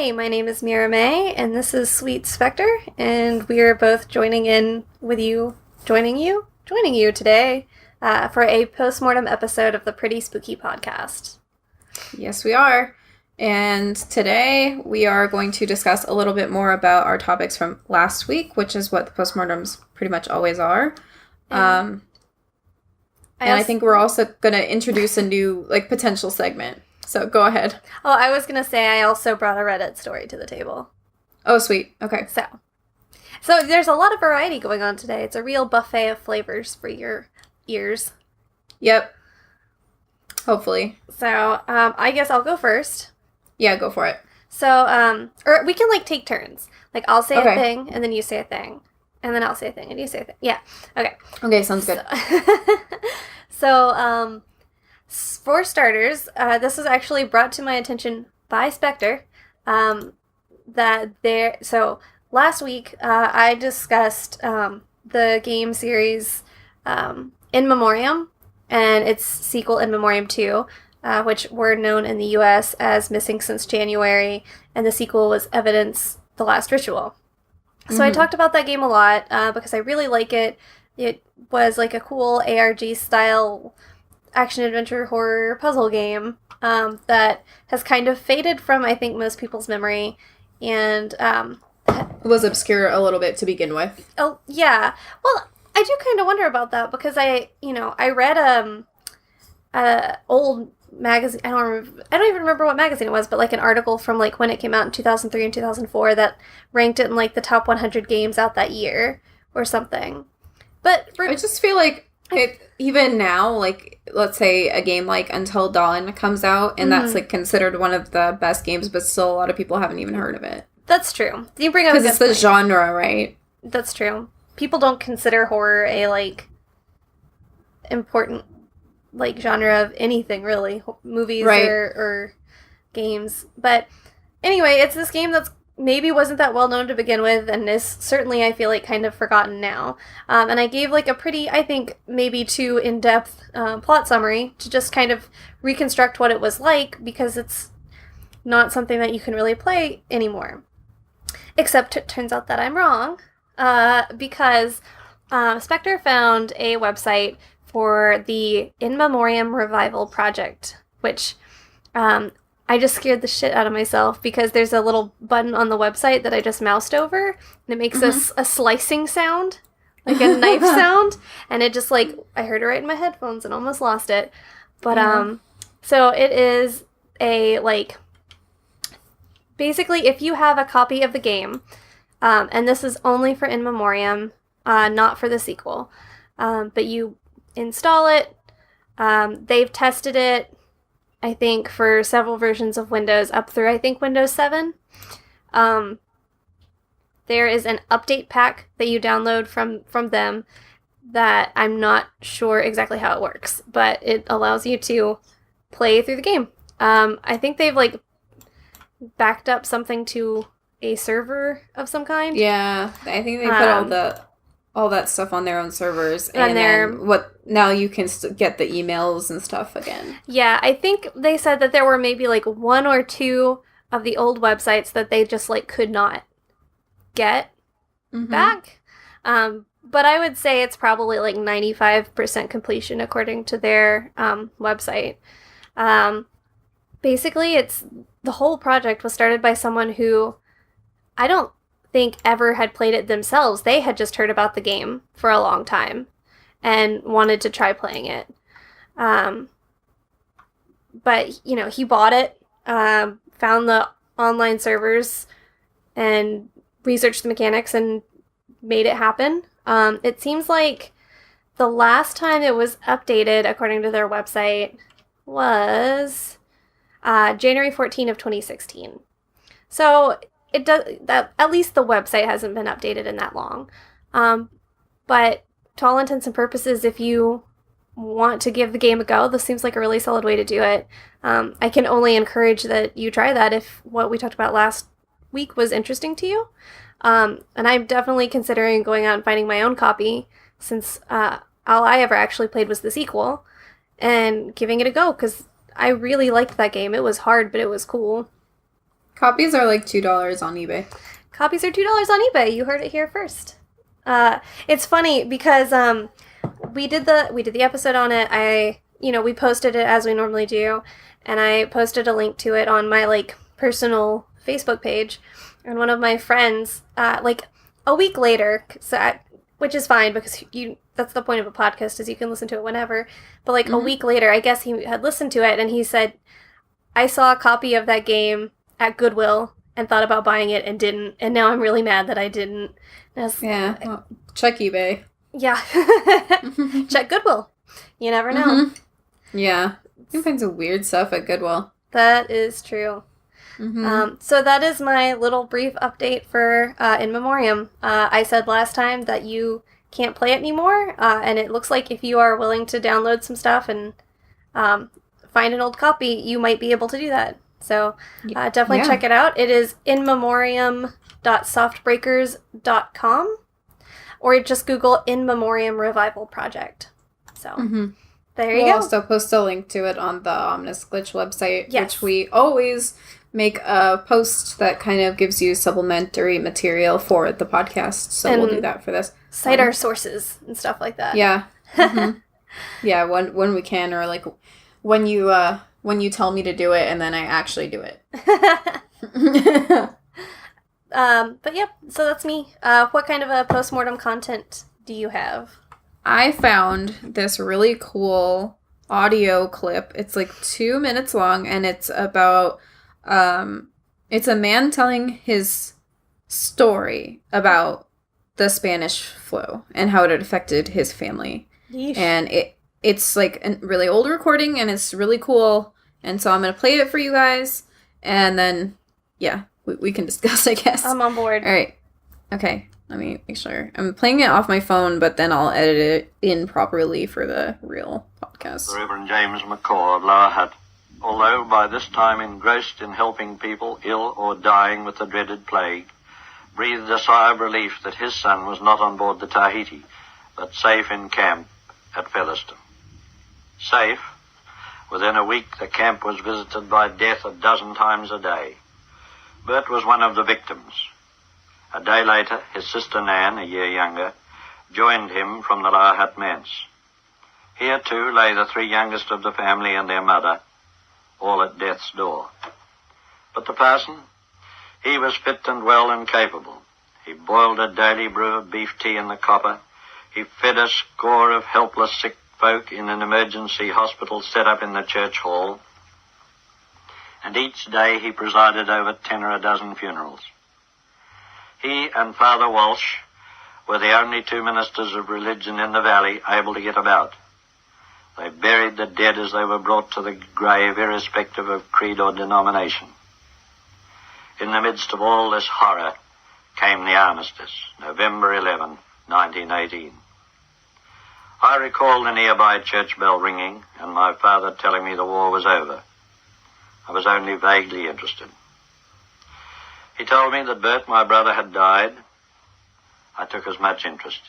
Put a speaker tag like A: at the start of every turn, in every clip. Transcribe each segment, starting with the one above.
A: Hey, my name is Miramay, and this is Sweet Spectre, and we are both joining you today for a Post Mortem episode of the Pretty Spooky podcast.
B: Yes, we are. And today we are going to discuss a little bit more about our topics from last week, which is what the postmortems pretty much always are. I think we're also going to introduce a new potential segment. So go ahead.
A: Oh, I was going to say I also brought a Reddit story to the table.
B: Oh, sweet. Okay.
A: So there's a lot of variety going on today. It's a real buffet of flavors for your ears.
B: Yep. Hopefully.
A: So I guess I'll go first.
B: Yeah, go for it.
A: So, or we can take turns. I'll say a thing, and then you say a thing. And then I'll say a thing, and you say a thing. Yeah. Okay.
B: Okay, sounds good.
A: So, for starters, this was actually brought to my attention by Spectre. So last week, I discussed the game series In Memoriam and its sequel, In Memoriam 2. Which were known in the U.S. as Missing Since January, and the sequel was Evidence: The Last Ritual. So I talked about that game a lot because I really like it. It was a cool ARG-style action-adventure horror puzzle game that has kind of faded from, I think, most people's memory, and
B: it was obscure a little bit to begin with.
A: Oh, yeah. Well, I do kind of wonder about that because I read old magazine. I don't even remember what magazine it was, but an article from when it came out in 2003 and 2004 that ranked it in the top 100 games out that year or something. But
B: I just feel even now, let's say a game like Until Dawn comes out, and that's considered one of the best games, but still a lot of people haven't even heard of it.
A: That's true. You bring up
B: because it's the genre, right?
A: That's true. People don't consider horror a important genre of anything, really. Movies or games. But anyway, it's this game that's maybe wasn't that well known to begin with, and is certainly, I feel kind of forgotten now. And I gave a pretty, I think, maybe too in-depth plot summary to just kind of reconstruct what it was like, because it's not something that you can really play anymore. Except it turns out that I'm wrong, because Spectre found a website for the In Memoriam Revival Project, which I just scared the shit out of myself because there's a little button on the website that I just moused over, and it makes a slicing sound, a knife sound, and it just I heard it right in my headphones and almost lost it. But so it is a basically, if you have a copy of the game, and this is only for In Memoriam, not for the sequel, but you install it. They've tested it, I think, for several versions of Windows up through, I think, Windows 7. There is an update pack that you download from them that I'm not sure exactly how it works, but it allows you to play through the game. I think they've backed up something to a server of some kind.
B: Yeah, I think they put all that stuff on their own servers, and then now you can get the emails and stuff again. Yeah,
A: I think they said that there were maybe one or two of the old websites that they just could not get back. But I would say it's probably 95% completion according to their website. Basically, the whole project was started by someone who I don't think ever had played it themselves. They had just heard about the game for a long time and wanted to try playing it. But, he bought it, found the online servers, and researched the mechanics and made it happen. It seems like the last time it was updated, according to their website, was January 14 of 2016. So it does that. At least the website hasn't been updated in that long. But to all intents and purposes, if you want to give the game a go, this seems like a really solid way to do it. I can only encourage that you try that if what we talked about last week was interesting to you. And I'm definitely considering going out and finding my own copy, since all I ever actually played was the sequel, and giving it a go, because I really liked that game. It was hard, but it was cool.
B: Copies are like $2 on eBay.
A: Copies are $2 on eBay. You heard it here first. It's funny because we did the episode on it. We posted it as we normally do, and I posted a link to it on my like personal Facebook page, and one of my friends like a week later, which is fine because that's the point of a podcast, is you can listen to it whenever. But like a week later, I guess he had listened to it and he said, "I saw a copy of that game at Goodwill and thought about buying it and didn't, and now I'm really mad that I didn't."
B: Well, check eBay.
A: Yeah. Check Goodwill. You never know.
B: Yeah. You can find some weird stuff at Goodwill.
A: That is true. So that is my little brief update for In Memoriam. I said last time that you can't play it anymore, and it looks like if you are willing to download some stuff and find an old copy, you might be able to do that. So definitely check it out. It is inmemoriam.softbreakers.com, or just Google In Memoriam Revival Project. So there you go.
B: We'll also post a link to it on the Omnis Glitch website, which we always make a post that kind of gives you supplementary material for the podcast. So we'll do that for this.
A: Cite our sources and stuff like that.
B: Yeah. Yeah, when we can, or like when you tell me to do it and then I actually do it.
A: But yep, so that's me. What kind of a postmortem content do you have?
B: I found this really cool audio clip. It's like 2 minutes long, and it's about it's a man telling his story about the Spanish flu and how it affected his family. Yeesh. And it's like a really old recording, and it's really cool. And so I'm going to play it for you guys, and then, we can discuss, I guess.
A: I'm on board.
B: All right. Okay. Let me make sure. I'm playing it off my phone, but then I'll edit it in properly for the real podcast.
C: The Reverend James McCaw of Lower Hutt, although by this time engrossed in helping people ill or dying with the dreaded plague, breathed a sigh of relief that his son was not on board the Tahiti, but safe in camp at Featherston. Safe. Within a week, the camp was visited by death 12 times a day. Bert was one of the victims. A day later, his sister Nan, a year younger, joined him from the Lower Hutt manse. Here, too, lay the 3 youngest of the family and their mother, all at death's door. But the parson, he was fit and well and capable. He boiled a daily brew of beef tea in the copper. He fed a score of helpless sick folk in an emergency hospital set up in the church hall. And each day he presided over 10 or a dozen funerals. He and Father Walsh were the only 2 ministers of religion in the valley able to get about. They buried the dead as they were brought to the grave, irrespective of creed or denomination. In the midst of all this horror came the armistice, November 11, 1918. I recall the nearby church bell ringing and my father telling me the war was over. I was only vaguely interested. He told me that Bert, my brother, had died. I took as much interest.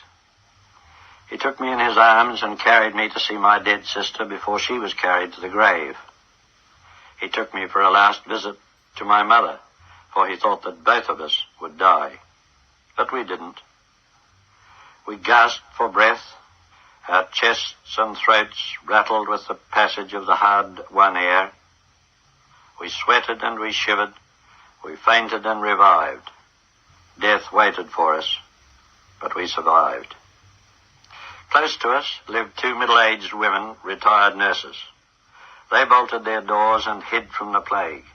C: He took me in his arms and carried me to see my dead sister before she was carried to the grave. He took me for a last visit to my mother, for he thought that both of us would die. But we didn't. We gasped for breath. Our chests and throats rattled with the passage of the hard-won air. We sweated and we shivered. We fainted and revived. Death waited for us, but we survived. Close to us lived 2 middle-aged women, retired nurses. They bolted their doors and hid from the plague.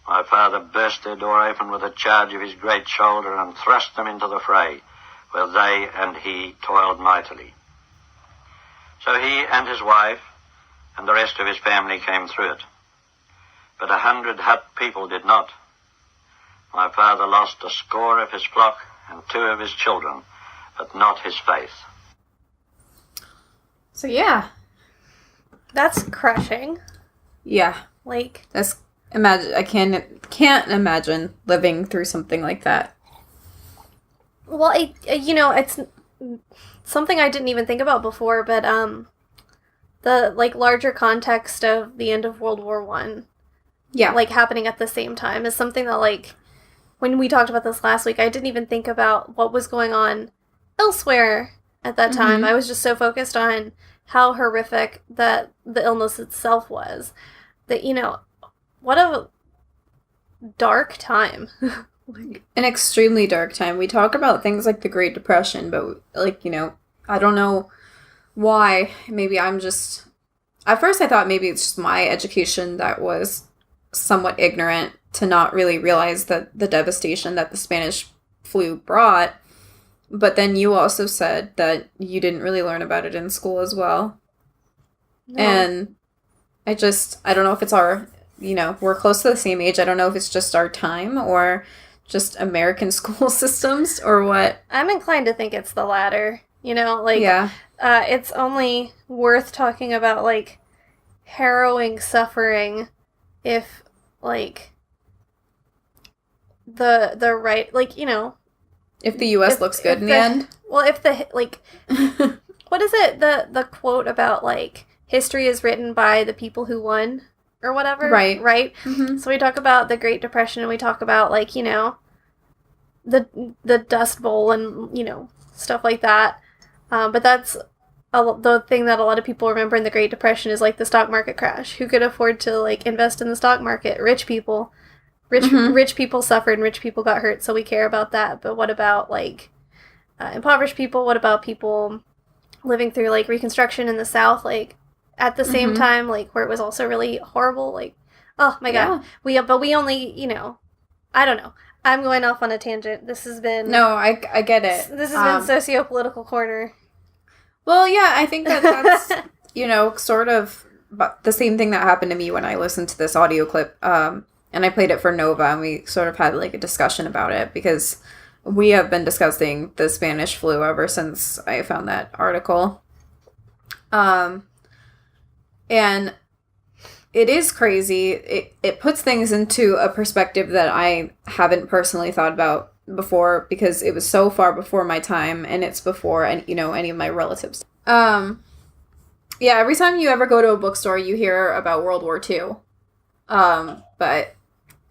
C: My father burst their door open with a charge of his great shoulder and thrust them into the fray, where they and he toiled mightily. So he and his wife and the rest of his family came through it. But 100 Hutt people did not. My father lost a score of his flock and 2 of his children, but not his faith.
B: So yeah.
A: That's crushing.
B: Yeah.
A: Like,
B: that's I can't imagine living through something like that.
A: Well, it's something I didn't even think about before, but the like larger context of the end of World War I. like, happening at the same time is something that, like, when we talked about this last week, I didn't even think about what was going on elsewhere at that time. I was just so focused on how horrific that the illness itself was. That, you know, what a dark time.
B: An extremely dark time. We talk about things like the Great Depression, but, like, you know, I don't know why. Maybe I'm just... At first I thought maybe it's just my education that was somewhat ignorant to not really realize that the devastation that the Spanish flu brought. But then you also said that you didn't really learn about it in school as well. No. And I don't know if it's our, you know, we're close to the same age. I don't know if it's just our time or just American school systems or what.
A: I'm inclined to think it's the latter, you know, like, it's only worth talking about, like, harrowing suffering if, like, the right, like, you know,
B: if the U.S. looks good in the end.
A: Well, if the, like, what is it, the quote about, like, history is written by the people who won or whatever, right? Mm-hmm. So we talk about the Great Depression and we talk about, like, you know, the Dust Bowl and, you know, stuff like that, but that's the thing that a lot of people remember in the Great Depression is, like, the stock market crash. Who could afford to, like, invest in the stock market? Rich people. Rich people suffered and rich people got hurt, so we care about that. But what about, like, impoverished people? What about people living through, like, Reconstruction in the South, like, at the same time, like, where it was also really horrible? Like, oh my God. But we only, you know, I don't know. I'm going off on a tangent. This has been...
B: No, I get it.
A: This has been socio-political corner.
B: Well, yeah, I think that's, you know, sort of the same thing that happened to me when I listened to this audio clip. And I played it for Nova, and we sort of had, like, a discussion about it, because we have been discussing the Spanish flu ever since I found that article. And it is crazy. It puts things into a perspective that I haven't personally thought about before, because it was so far before my time, and it's before, and, you know, any of my relatives. Yeah, every time you ever go to a bookstore, you hear about World War II. But...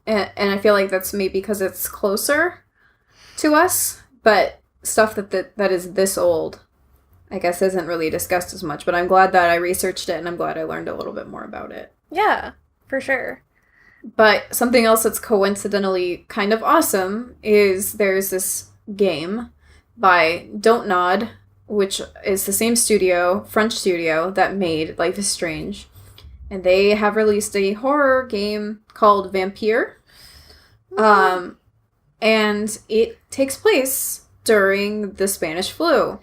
B: And I feel like that's maybe because it's closer to us, but stuff that is this old, I guess, isn't really discussed as much. But I'm glad that I researched it, and I'm glad I learned a little bit more about it.
A: Yeah, for sure.
B: But something else that's coincidentally kind of awesome is there's this game by Don't Nod, which is the same studio, French studio, that made Life is Strange. And they have released a horror game called Vampire. And it takes place during the Spanish flu.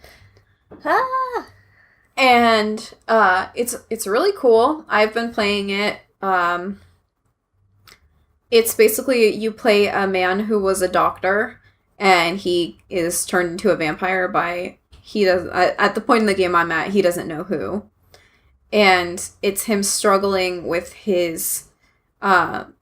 A: Ah!
B: And it's really cool. I've been playing it. It's basically you play a man who was a doctor, and he is turned into a vampire by at the point in the game I'm at, he doesn't know who. And it's him struggling with his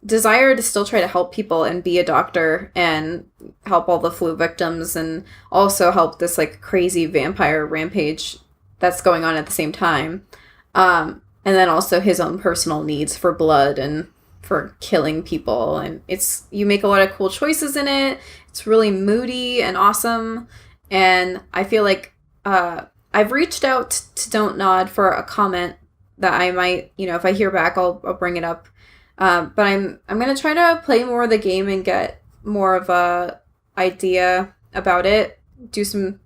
B: desire to still try to help people and be a doctor and help all the flu victims, and also help this, like, crazy vampire rampage that's going on at the same time. And then also his own personal needs for blood and for killing people. And you make a lot of cool choices in it. It's really moody and awesome. And I feel like I've reached out to Don't Nod for a comment that I might, you know, if I hear back, I'll bring it up. But I'm going to try to play more of the game and get more of a idea about it. Do some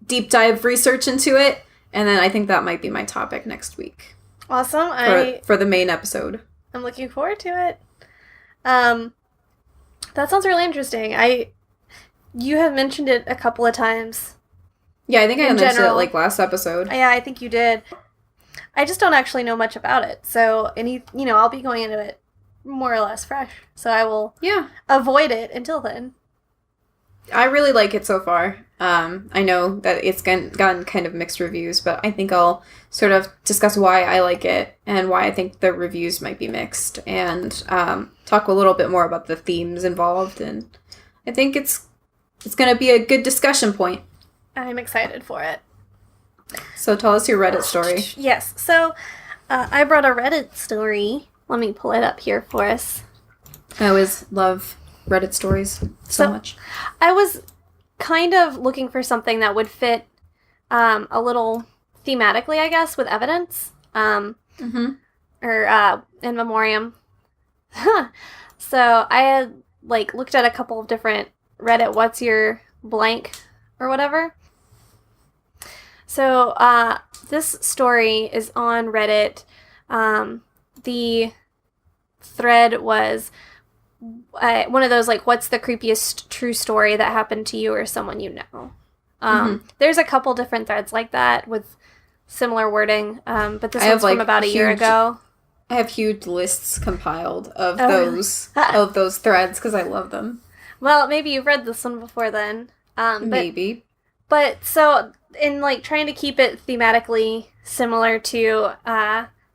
B: deep dive research into it. And then I think that might be my topic next week.
A: Awesome.
B: For the main episode.
A: I'm looking forward to it. That sounds really interesting. You have mentioned it a couple of times.
B: Yeah, I think I mentioned it, like, last episode.
A: Yeah, I think you did. I just don't actually know much about it. So, I'll be going into it more or less fresh. So I will avoid it until then.
B: I really like it so far. I know that it's gotten kind of mixed reviews, but I think I'll sort of discuss why I like it and why I think the reviews might be mixed, and talk a little bit more about the themes involved. And I think it's going to be a good discussion point.
A: I'm excited for it.
B: So tell us your Reddit story.
A: Yes. So I brought a Reddit story Let me pull it up here for us.
B: I always love Reddit stories so much.
A: I was kind of looking for something that would fit a little thematically, I guess, with evidence. Or In Memoriam. So I had looked at a couple of different Reddit what's your blank or whatever. So this story is on Reddit. The thread was one of those what's the creepiest true story that happened to you or someone you know. There's a couple different threads like that with similar wording, but this one's from about a year ago.
B: I have huge lists compiled of those threads because I love them.
A: Well, maybe you've read this one before then.
B: Maybe.
A: But so in trying to keep it thematically similar to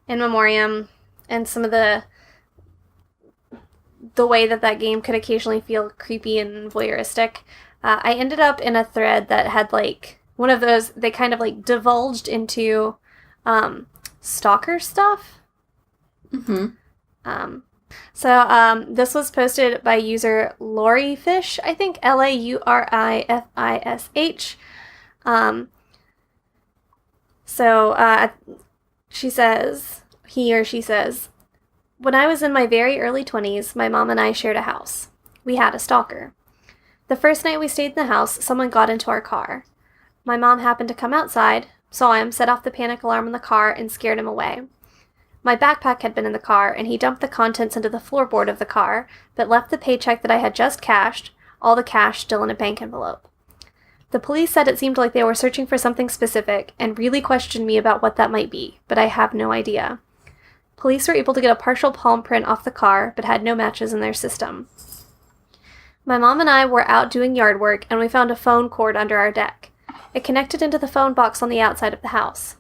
A: In Memoriam and some of the way that game could occasionally feel creepy and voyeuristic, I ended up in a thread that had one of those, they kind of divulged into Stalker stuff. This was posted by user Laurifish, I think Laurifish. She says, he or she says, when I was in my very early 20s, my mom and I shared a house. We had a stalker. The first night we stayed in the house, someone got into our car. My mom happened to come outside, saw him, set off the panic alarm in the car, and scared him away. My backpack had been in the car, and he dumped the contents into the floorboard of the car, but left the paycheck that I had just cashed, all the cash still in a bank envelope. The police said it seemed like they were searching for something specific, and really questioned me about what that might be, but I have no idea. Police were able to get a partial palm print off the car, but had no matches in their system. My mom and I were out doing yard work, and we found a phone cord under our deck. It connected into the phone box on the outside of the house.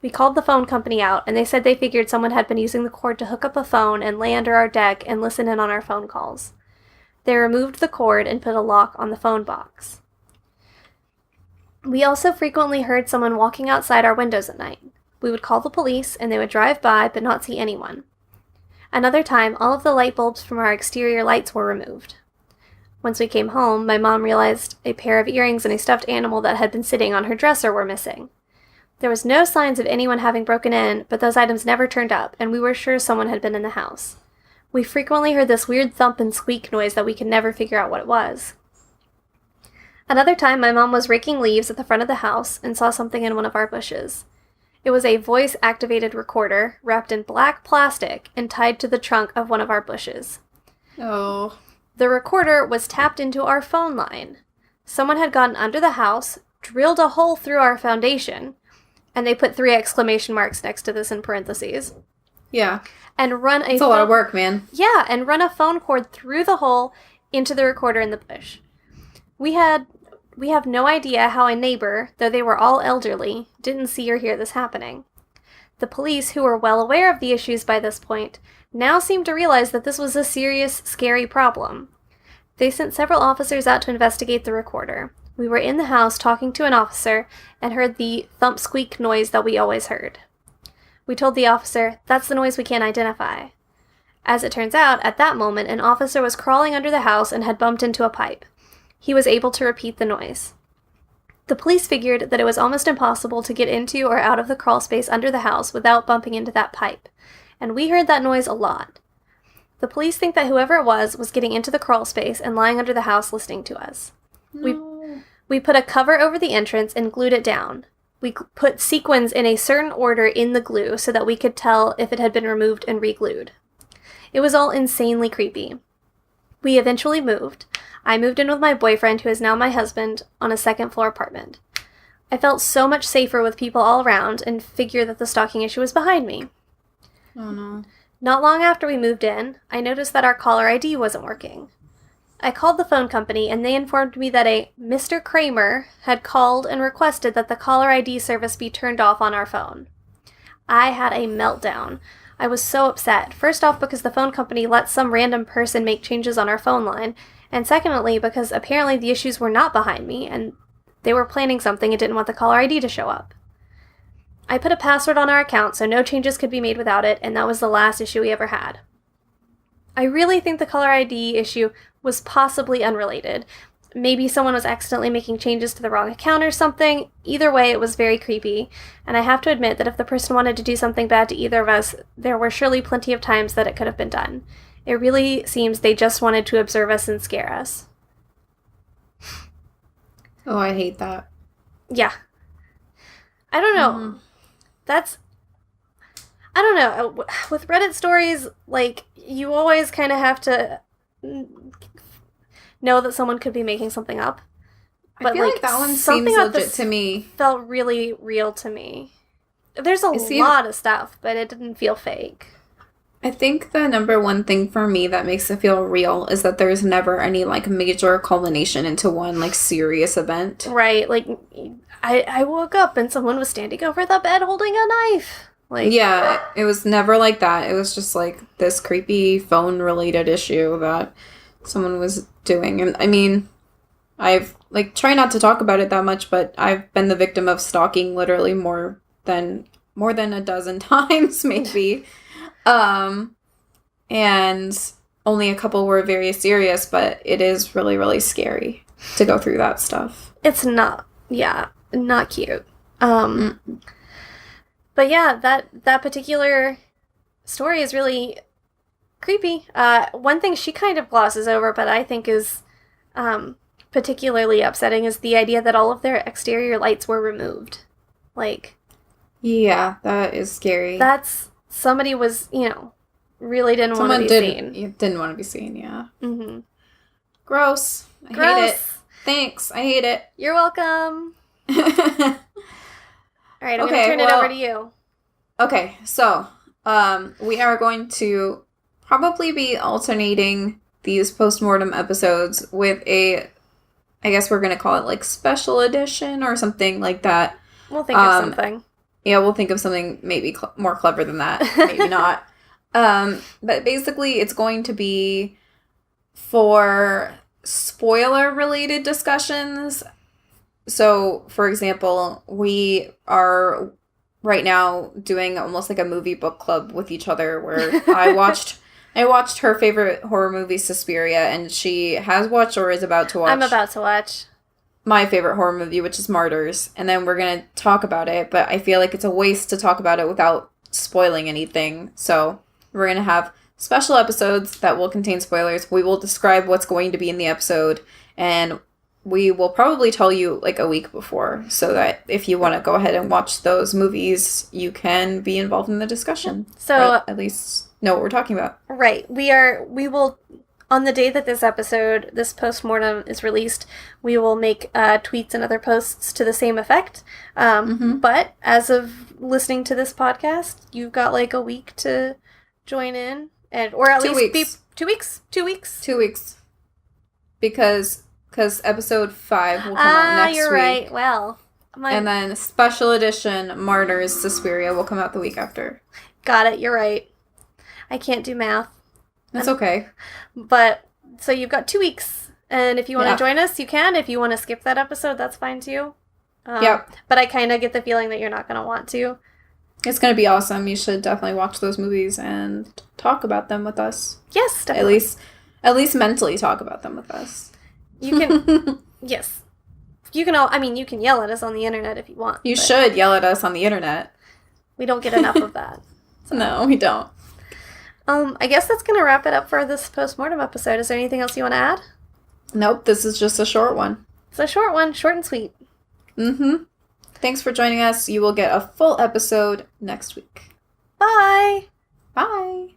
A: We called the phone company out, and they said they figured someone had been using the cord to hook up a phone and lay under our deck and listen in on our phone calls. They removed the cord and put a lock on the phone box. We also frequently heard someone walking outside our windows at night. We would call the police, and they would drive by but not see anyone. Another time, all of the light bulbs from our exterior lights were removed. Once we came home, my mom realized a pair of earrings and a stuffed animal that had been sitting on her dresser were missing. There was no signs of anyone having broken in, but those items never turned up, and we were sure someone had been in the house. We frequently heard this weird thump and squeak noise that we could never figure out what it was. Another time, my mom was raking leaves at the front of the house and saw something in one of our bushes. It was a voice-activated recorder wrapped in black plastic and tied to the trunk of one of our bushes.
B: Oh.
A: The recorder was tapped into our phone line. Someone had gotten under the house, drilled a hole through our foundation, and they put 3 exclamation marks next to this in parentheses.
B: Yeah.
A: And run
B: It's a lot of work, man.
A: Yeah, and run a phone cord through the hole into the recorder in the bush. We have no idea how a neighbor, though they were all elderly, didn't see or hear this happening. The police, who were well aware of the issues by this point, now seemed to realize that this was a serious, scary problem. They sent several officers out to investigate the recorder. We were in the house talking to an officer and heard the thump-squeak noise that we always heard. We told the officer, "That's the noise we can't identify." As it turns out, at that moment, an officer was crawling under the house and had bumped into a pipe. He was able to repeat the noise. The police figured that it was almost impossible to get into or out of the crawl space under the house without bumping into that pipe, and we heard that noise a lot. The police think that whoever it was getting into the crawl space and lying under the house listening to us.
B: No.
A: We put a cover over the entrance and glued it down. We put sequins in a certain order in the glue so that we could tell if it had been removed and re-glued. It was all insanely creepy. We eventually moved. I moved in with my boyfriend, who is now my husband, on a second-floor apartment. I felt so much safer with people all around and figured that the stalking issue was behind me.
B: Oh, no.
A: Not long after we moved in, I noticed that our caller ID wasn't working. I called the phone company, and they informed me that a Mr. Kramer had called and requested that the caller ID service be turned off on our phone. I had a meltdown. I was so upset, first off because the phone company let some random person make changes on our phone line, and secondly because apparently the issues were not behind me, and they were planning something and didn't want the caller ID to show up. I put a password on our account so no changes could be made without it, and that was the last issue we ever had. I really think the caller ID issue was possibly unrelated. Maybe someone was accidentally making changes to the wrong account or something. Either way, it was very creepy, and I have to admit that if the person wanted to do something bad to either of us, there were surely plenty of times that it could have been done. It really seems they just wanted to observe us and scare us.
B: Oh, I hate that.
A: Yeah. I don't know. I don't know. With Reddit stories, like, you always kind of have to know that someone could be making something up.
B: But I feel like that one seems legit to me.
A: Felt really real to me. There's a lot of stuff, but it didn't feel fake.
B: I think the number one thing for me that makes it feel real is that there's never any, like, major culmination into one, like, serious event.
A: Right. Like, I woke up and someone was standing over the bed holding a knife. Like,
B: yeah, it was never like that. It was just, like, this creepy phone-related issue that someone was doing. And, I mean, I've, like, try not to talk about it that much, but I've been the victim of stalking literally more than a dozen times, maybe. And only a couple were very serious, but it is really, really scary to go through that stuff.
A: It's not cute. But yeah, that particular story is really creepy. One thing she kind of glosses over, but I think is particularly upsetting, is the idea that all of their exterior lights were removed. Like,
B: yeah, that is scary.
A: That's somebody was, really didn't want to be seen.
B: Didn't want to be seen, yeah.
A: Mm-hmm.
B: Gross. I hate it. Thanks. I hate it.
A: You're welcome. All right, I'm going to turn it over to you.
B: Okay, so we are going to probably be alternating these post-mortem episodes with I guess we're going to call it, like, special edition or something like that.
A: We'll think of something.
B: Yeah, we'll think of something maybe more clever than that. Maybe not. But basically, it's going to be for spoiler-related discussions. So, for example, we are right now doing almost like a movie book club with each other, where I watched her favorite horror movie, Suspiria, and she has watched or is about to watch.
A: I'm about to watch
B: my favorite horror movie, which is Martyrs, and then we're going to talk about it, but I feel like it's a waste to talk about it without spoiling anything. So we're going to have special episodes that will contain spoilers. We will describe what's going to be in the episode, and we will probably tell you, like, a week before, so that if you want to go ahead and watch those movies, you can be involved in the discussion. So or at least know what we're talking about. Right.
A: We will, on the day that this post-mortem is released, we will make tweets and other posts to the same effect. But as of listening to this podcast, you've got, like, a week to join in, or at least be 2 weeks. 2 weeks.
B: 2 weeks. Because episode 5 will come out next week.
A: You're right. Well.
B: And then special edition Martyrs Suspiria will come out the week after.
A: Got it. You're right. I can't do math.
B: That's okay.
A: But, so you've got 2 weeks. And if you want to join us, you can. If you want to skip that episode, that's fine too. But I kind of get the feeling that you're not going to want to.
B: It's going to be awesome. You should definitely watch those movies and talk about them with us.
A: Yes, definitely.
B: At least mentally talk about them with us.
A: You can, yes. You can you can yell at us on the internet if you want.
B: You should yell at us on the internet.
A: We don't get enough of that.
B: So. No, we don't.
A: I guess that's going to wrap it up for this post-mortem episode. Is there anything else you want to add?
B: Nope, this is just a short one.
A: It's a short one, short and sweet.
B: Thanks for joining us. You will get a full episode next week.
A: Bye!
B: Bye!